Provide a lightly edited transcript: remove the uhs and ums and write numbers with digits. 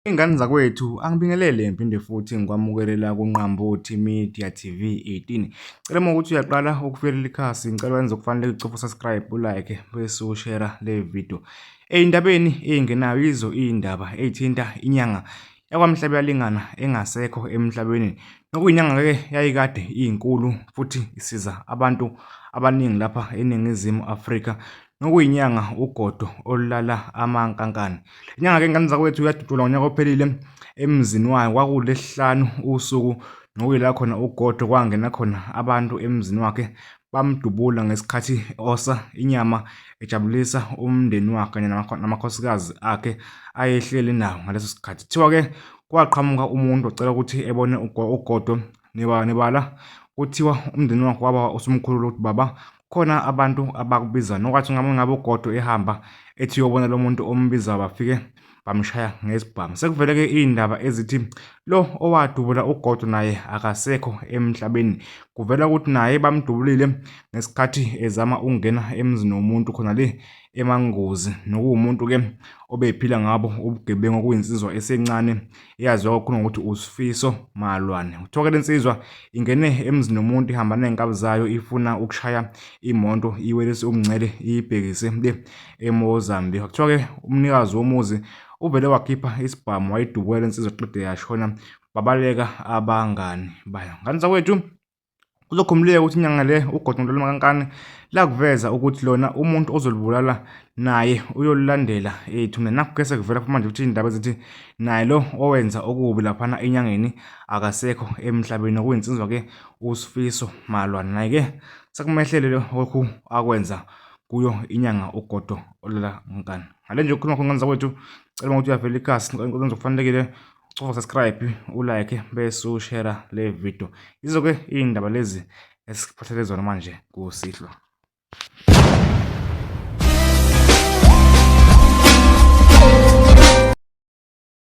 Ingane zakwethu angibingelele ngiphinde futhi ngikwamukelela kuNqambothi Media TV 18. Cela uma ukuthi uyaqala ukufikela ikhasi, ngicela wenze okufanele ucofa subscribe, ulike bese ushare le video. Ey'ndabeni ey'ngenayo yizo iy'ndaba ey'thinta inyanga yakwamhlaba yalingana engasekho emhlabeni. Nokuyinyanga-ke yayikade iyinkulu futhi isiza abantu abaningi lapha eNingizimu Afrika. Nokuyinyanga ugodo olulala amankankane. Inyanga-ke ngane zakwethu yadutshulwa ngonyaka ophelile emzini wayo. KwakuLesihlanu usuku nokuyila khona ugodo kwangena khona abantu emzini wakhe bamdubula ngesikhathi osa inyama ejabulisa umndeni wakhe kanye namakhosikazi akhe ayehleli nawo ngaleso sikhathi. Kuthiwa-ke kwaqhamuka umuntu ocela ukuthi ebone ugodo nebala. Kuthiwa umndeni wakhe waba usumkhulula ukuthi baba, khona abantu abakubiza. Nokwathi ngabe ugodo ehamba ethi uyobona lo muntu ombiza, bafike bamshaya ngesibhamu. Sekuvele-ke iy'ndaba ezithi lo owadubula ugodo naye akasekho emhlabeni. Kuvela ukuthi naye bamdubulile ngesikhathi ezama ukungena emzini womuntu khona le eMangozi. Nokuwumuntu-ke obephila ngabo ubugebengu, okuyinsizwa esencane eyaziwa kakhulu ngokuthi uSifiso Malwane. Kuthiwa-ke le nsizwa ingene emzini womuntu ihamba ney'nkabi zayo ifuna ukushaya imoto, iwelise umngcele iyibhekise le eMozambique. Kuthiwa-ke umnikazi womuzi uvele wakhipha isibhamu wayidubula le nsizwa qede yashona, babaleka abangani bayo. Ngane zakwethu kuzokhumuleka ukuthi inyanga le ugodo ngilolu makankane lakuveza ukuthi lona umuntu ozolibulala naye uyolilandela ethuna. Nakho-ke sekuvela manje ukuthi iy'ndaba ezithi naye lo owenza okubi laphana enyangeni akasekho emhlabeni, okuyinsizwa-ke uSifiso Malwane. Naye-ke sekumehlele lokhu akwenza kuyo inyanga ugodo olala nkani. Ngale nje ukukhuluma khona ngane zakwethu, cela ukuthi uyavela ikhasi, kwenza okufanelekile cofa subscribe, ulike bese ushare le video. Yizo-ke iy'ndaba lezi esiphathele zona manje kusihlwa.